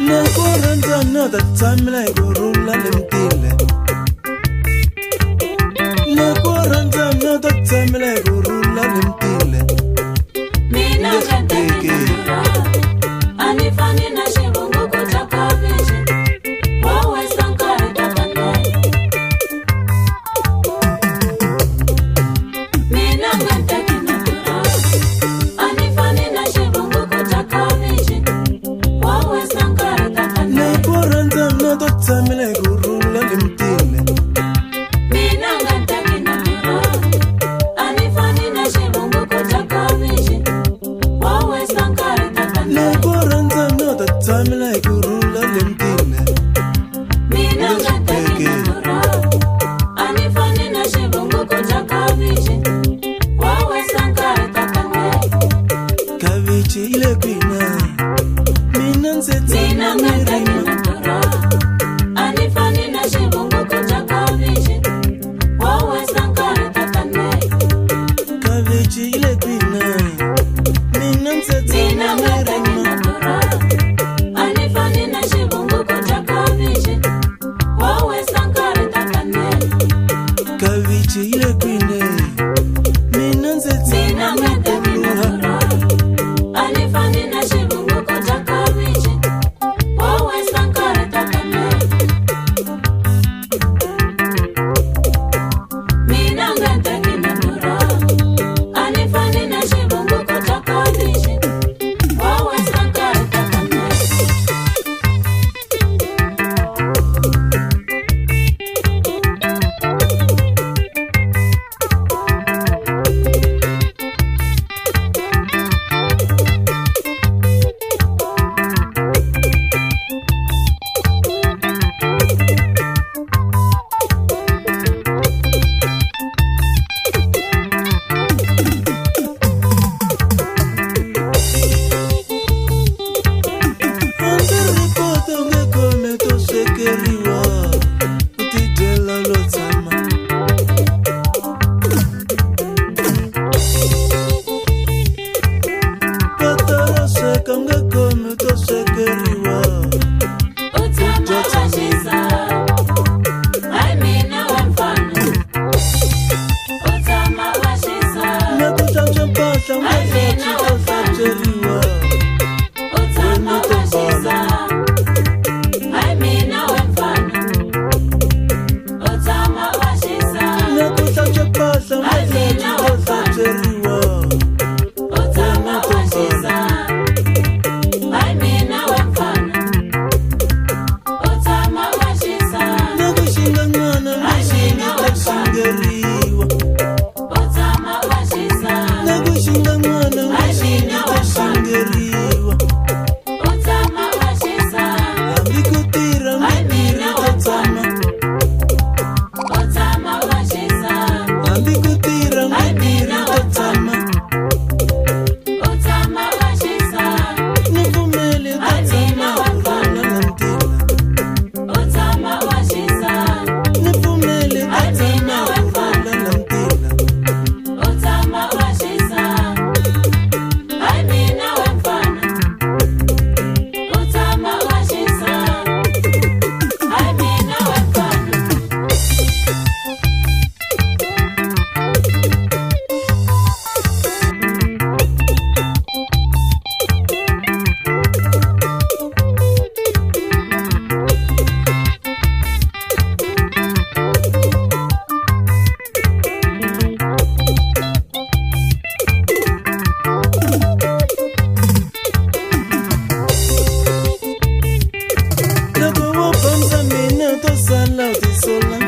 Another time like Gurula Limtile. Nakoranda another time like Gurula Limtile. Mina kanteke anifani na shibungu kutaka vishi wawe sankare takane. Mina kanteke anifani na shibungu kutaka vishi wawe sankare takane. Nakoranda another time like Gurula Limtile. Mina kanteke anifani na shibungu kutaka vishi wawe sankare takane. Nakoranda another time like Gurula Limtile. Mina kanteke anifani na shibungu kutaka vishi wawe sankare takane. Kavichi ile kwina. Mina nseta Mina kanteke anifani na shibungu kutaka vishi wawe sankare takane. Kavichi ile kwina. Mina nseta Mina kanteke anifani na shibungu kutaka vishi wawe sankare takane. Kavichi ile kwina. Mina nseta Mina kanteke anifani na shibungu kutaka vishi wawe sankare takane. Mina kanteke anifani na shibungu kutaka vishi wawe sankare takane. Utama washiza ai mina wemfano. Utama washiza ai mina wemfano. Utama washiza ai mina wemfano. Utama washiza ai mina wemfano. Utama washiza ai mina wemfano. Utama washiza Utama washiza Utama washiza ai mina wemfano. Utama washiza ai mina wemfano. Utama washiza ai mina wemfano. Utama washiza ai mina wemfano. Utama washiza ai mina wemfano. Utama washiza ai mina wemfano. Nago wapamza mina to sala uti solan